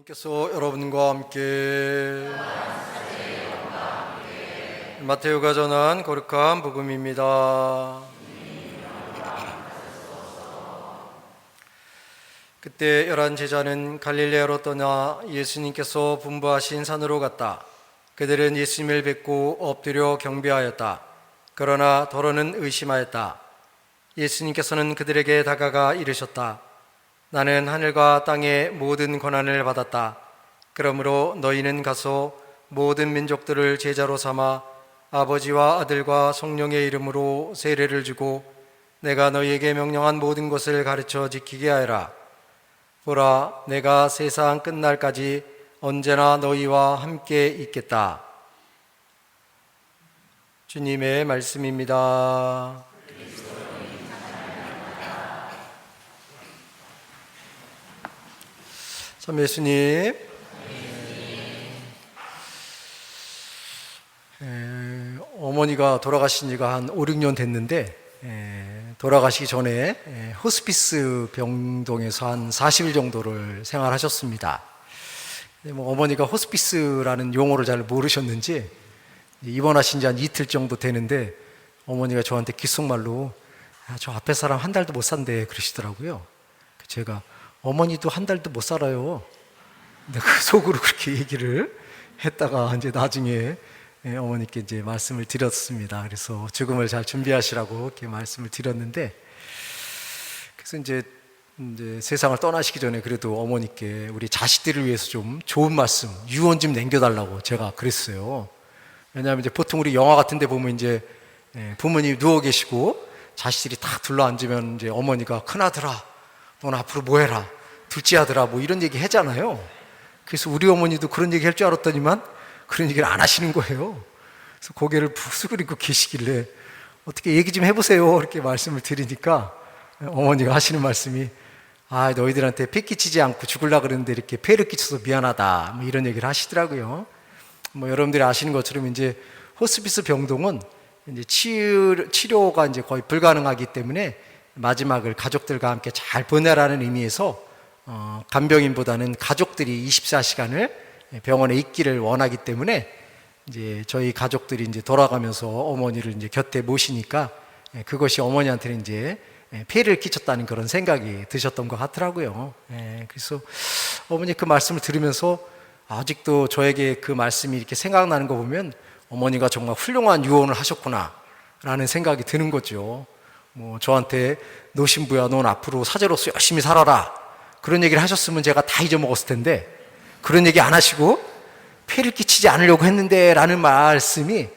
주님께서 여러분과 함께 마테오가 전한 거룩한 복음입니다. 그때 11 제자는 갈릴레아로 떠나 예수님께서 분부하신 산으로 갔다. 그들은 예수님을 뵙고 엎드려 경배하였다. 그러나 더러는 의심하였다. 예수님께서는 그들에게 다가가 이르셨다. 나는 하늘과 땅의 모든 권한을 받았다. 그러므로 너희는 가서 모든 민족들을 제자로 삼아 아버지와 아들과 성령의 이름으로 세례를 주고 내가 너희에게 명령한 모든 것을 가르쳐 지키게 하여라. 보라, 내가 세상 끝날까지 언제나 너희와 함께 있겠다. 주님의 말씀입니다. 참 예수님, 어머니가 돌아가신 지가 한 5, 6년 됐는데 돌아가시기 전에 호스피스 병동에서 한 40일 정도를 생활하셨습니다. 어머니가 호스피스라는 용어를 잘 모르셨는지 입원하신 지 한 이틀 정도 되는데 어머니가 저한테 귓속말로 저 앞에 사람 한 달도 못 산대 그러시더라고요. 제가 어머니도 한 달도 못 살아요. 근데 그 속으로 그렇게 얘기를 했다가 이제 나중에 어머니께 이제 말씀을 드렸습니다. 그래서 죽음을 잘 준비하시라고 이렇게 말씀을 드렸는데, 그래서 이제 세상을 떠나시기 전에 그래도 어머니께 우리 자식들을 위해서 좀 좋은 말씀, 유언 좀 남겨달라고 제가 그랬어요. 왜냐하면 이제 보통 우리 영화 같은 데 보면 이제 부모님이 누워 계시고 자식들이 딱 둘러 앉으면 이제 어머니가 큰아들아, 넌 앞으로 뭐 해라, 둘째 아들아, 뭐 이런 얘기 하잖아요. 그래서 우리 어머니도 그런 얘기 할 줄 알았더니만 그런 얘기를 안 하시는 거예요. 그래서 고개를 푹 숙이고 계시길래 어떻게 얘기 좀 해보세요 이렇게 말씀을 드리니까 어머니가 하시는 말씀이 너희들한테 폐 끼치지 않고 죽으려고 그러는데 이렇게 폐를 끼쳐서 미안하다, 뭐 이런 얘기를 하시더라고요. 뭐 여러분들이 아시는 것처럼 이제 호스피스 병동은 이제 치료가 이제 거의 불가능하기 때문에 마지막을 가족들과 함께 잘 보내라는 의미에서 간병인보다는 가족들이 24시간을 병원에 있기를 원하기 때문에 이제 저희 가족들이 이제 돌아가면서 어머니를 이제 곁에 모시니까 그것이 어머니한테는 이제 폐를 끼쳤다는 그런 생각이 드셨던 것 같더라고요. 그래서 어머니 그 말씀을 들으면서 아직도 저에게 그 말씀이 이렇게 생각나는 거 보면 어머니가 정말 훌륭한 유언을 하셨구나 라는 생각이 드는 거죠. 뭐 저한테 노신부야, 넌 앞으로 사제로서 열심히 살아라, 그런 얘기를 하셨으면 제가 다 잊어먹었을 텐데 그런 얘기 안 하시고 폐를 끼치지 않으려고 했는데 라는 말씀이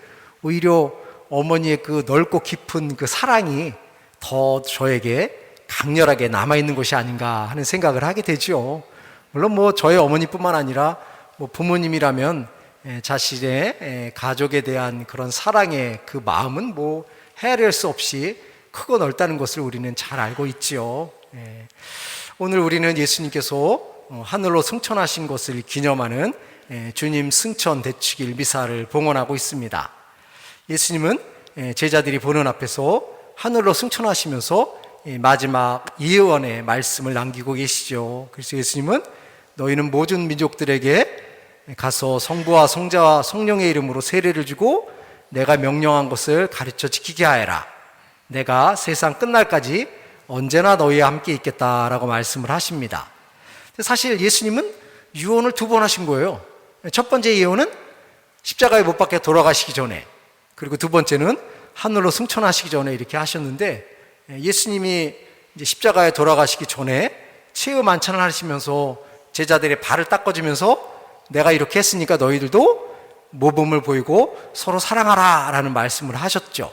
오히려 어머니의 그 넓고 깊은 그 사랑이 더 저에게 강렬하게 남아있는 것이 아닌가 하는 생각을 하게 되죠. 물론 뭐 저의 어머니뿐만 아니라 뭐 부모님이라면 자신의 가족에 대한 그런 사랑의 그 마음은 뭐 헤아릴 수 없이 크고 넓다는 것을 우리는 잘 알고 있지요. 오늘 우리는 예수님께서 하늘로 승천하신 것을 기념하는 주님 승천 대축일 미사를 봉헌하고 있습니다. 예수님은 제자들이 보는 앞에서 하늘로 승천하시면서 마지막 예언의 말씀을 남기고 계시죠. 그래서 예수님은 너희는 모든 민족들에게 가서 성부와 성자와 성령의 이름으로 세례를 주고 내가 명령한 것을 가르쳐 지키게 하여라. 내가 세상 끝날까지 언제나 너희와 함께 있겠다라고 말씀을 하십니다. 사실 예수님은 유언을 2번 하신 거예요. 첫 번째 예언은 십자가에 못 박혀 돌아가시기 전에, 그리고 두 번째는 하늘로 승천하시기 전에 이렇게 하셨는데, 예수님이 이제 십자가에 돌아가시기 전에 최후 만찬을 하시면서 제자들의 발을 닦아주면서 내가 이렇게 했으니까 너희들도 모범을 보이고 서로 사랑하라 라는 말씀을 하셨죠.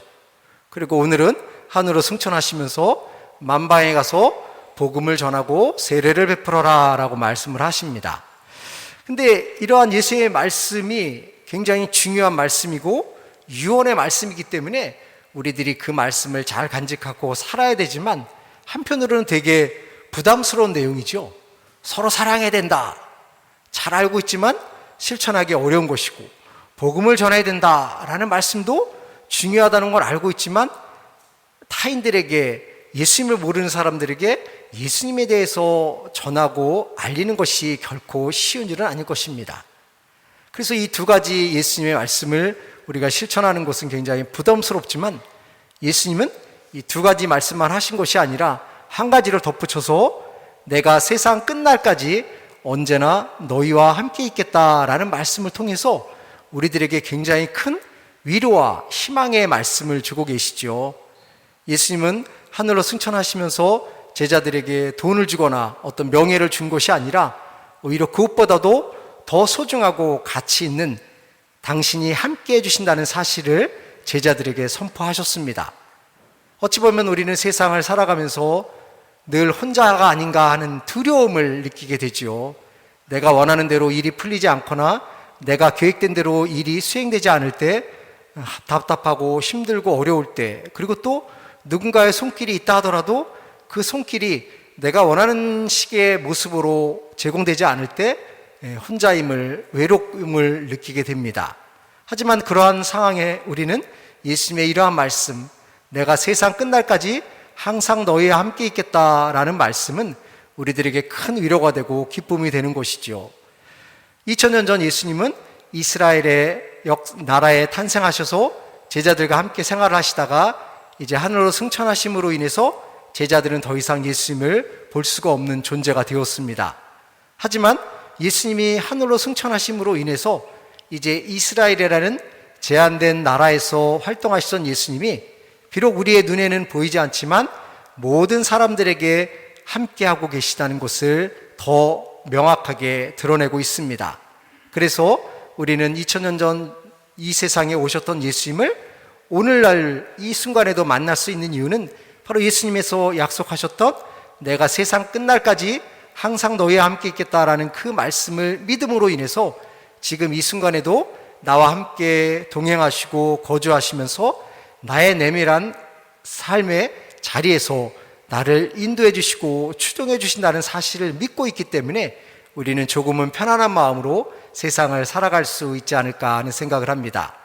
그리고 오늘은 하늘로 승천하시면서 만방에 가서 복음을 전하고 세례를 베풀어라 라고 말씀을 하십니다. 근데 이러한 예수의 말씀이 굉장히 중요한 말씀이고 유언의 말씀이기 때문에 우리들이 그 말씀을 잘 간직하고 살아야 되지만 한편으로는 되게 부담스러운 내용이죠. 서로 사랑해야 된다, 잘 알고 있지만 실천하기 어려운 것이고, 복음을 전해야 된다라는 말씀도 중요하다는 걸 알고 있지만 타인들에게 예수님을 모르는 사람들에게 예수님에 대해서 전하고 알리는 것이 결코 쉬운 일은 아닐 것입니다. 그래서 이 두 가지 예수님의 말씀을 우리가 실천하는 것은 굉장히 부담스럽지만, 예수님은 이 두 가지 말씀만 하신 것이 아니라 한 가지를 덧붙여서 내가 세상 끝날까지 언제나 너희와 함께 있겠다라는 말씀을 통해서 우리들에게 굉장히 큰 위로와 희망의 말씀을 주고 계시죠. 예수님은 하늘로 승천하시면서 제자들에게 돈을 주거나 어떤 명예를 준 것이 아니라 오히려 그것보다도 더 소중하고 가치 있는 당신이 함께 해주신다는 사실을 제자들에게 선포하셨습니다. 어찌 보면 우리는 세상을 살아가면서 늘 혼자가 아닌가 하는 두려움을 느끼게 되지요. 내가 원하는 대로 일이 풀리지 않거나 내가 계획된 대로 일이 수행되지 않을 때 답답하고 힘들고 어려울 때, 그리고 또 누군가의 손길이 있다 하더라도 그 손길이 내가 원하는 식의 모습으로 제공되지 않을 때 혼자임을, 외로움을 느끼게 됩니다. 하지만 그러한 상황에 우리는 예수님의 이러한 말씀, 내가 세상 끝날까지 항상 너희와 함께 있겠다라는 말씀은 우리들에게 큰 위로가 되고 기쁨이 되는 것이죠. 2000년 전 예수님은 이스라엘의 나라에 탄생하셔서 제자들과 함께 생활을 하시다가 이제 하늘로 승천하심으로 인해서 제자들은 더 이상 예수님을 볼 수가 없는 존재가 되었습니다. 하지만 예수님이 하늘로 승천하심으로 인해서 이제 이스라엘이라는 제한된 나라에서 활동하시던 예수님이 비록 우리의 눈에는 보이지 않지만 모든 사람들에게 함께하고 계시다는 것을 더 명확하게 드러내고 있습니다. 그래서 우리는 2000년 전 이 세상에 오셨던 예수님을 오늘날 이 순간에도 만날 수 있는 이유는 바로 예수님에서 약속하셨던 내가 세상 끝날까지 항상 너희와 함께 있겠다라는 그 말씀을 믿음으로 인해서 지금 이 순간에도 나와 함께 동행하시고 거주하시면서 나의 내밀한 삶의 자리에서 나를 인도해 주시고 추종해 주신다는 사실을 믿고 있기 때문에 우리는 조금은 편안한 마음으로 세상을 살아갈 수 있지 않을까 하는 생각을 합니다.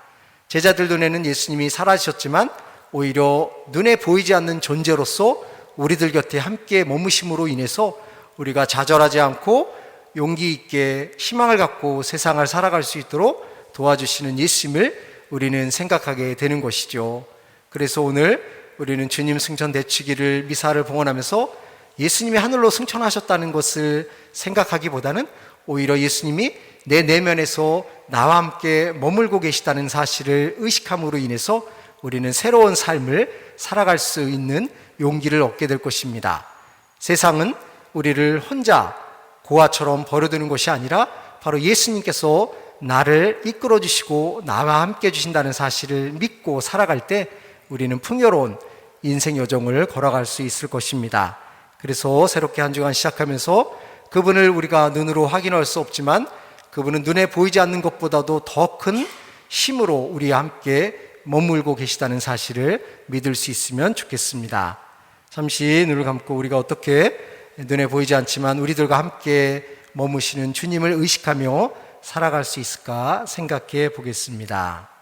제자들 눈에는 예수님이 사라지셨지만 오히려 눈에 보이지 않는 존재로서 우리들 곁에 함께 머무심으로 인해서 우리가 좌절하지 않고 용기 있게 희망을 갖고 세상을 살아갈 수 있도록 도와주시는 예수님을 우리는 생각하게 되는 것이죠. 그래서 오늘 우리는 주님 승천 대축일을 미사를 봉헌하면서 예수님이 하늘로 승천하셨다는 것을 생각하기보다는 오히려 예수님이 내 내면에서 나와 함께 머물고 계시다는 사실을 의식함으로 인해서 우리는 새로운 삶을 살아갈 수 있는 용기를 얻게 될 것입니다. 세상은 우리를 혼자 고아처럼 버려두는 것이 아니라 바로 예수님께서 나를 이끌어 주시고 나와 함께 해주신다는 사실을 믿고 살아갈 때 우리는 풍요로운 인생 여정을 걸어갈 수 있을 것입니다. 그래서 새롭게 한 주간 시작하면서 그분을 우리가 눈으로 확인할 수 없지만 그분은 눈에 보이지 않는 것보다도 더 큰 힘으로 우리와 함께 머물고 계시다는 사실을 믿을 수 있으면 좋겠습니다. 잠시 눈을 감고 우리가 어떻게 눈에 보이지 않지만 우리들과 함께 머무시는 주님을 의식하며 살아갈 수 있을까 생각해 보겠습니다.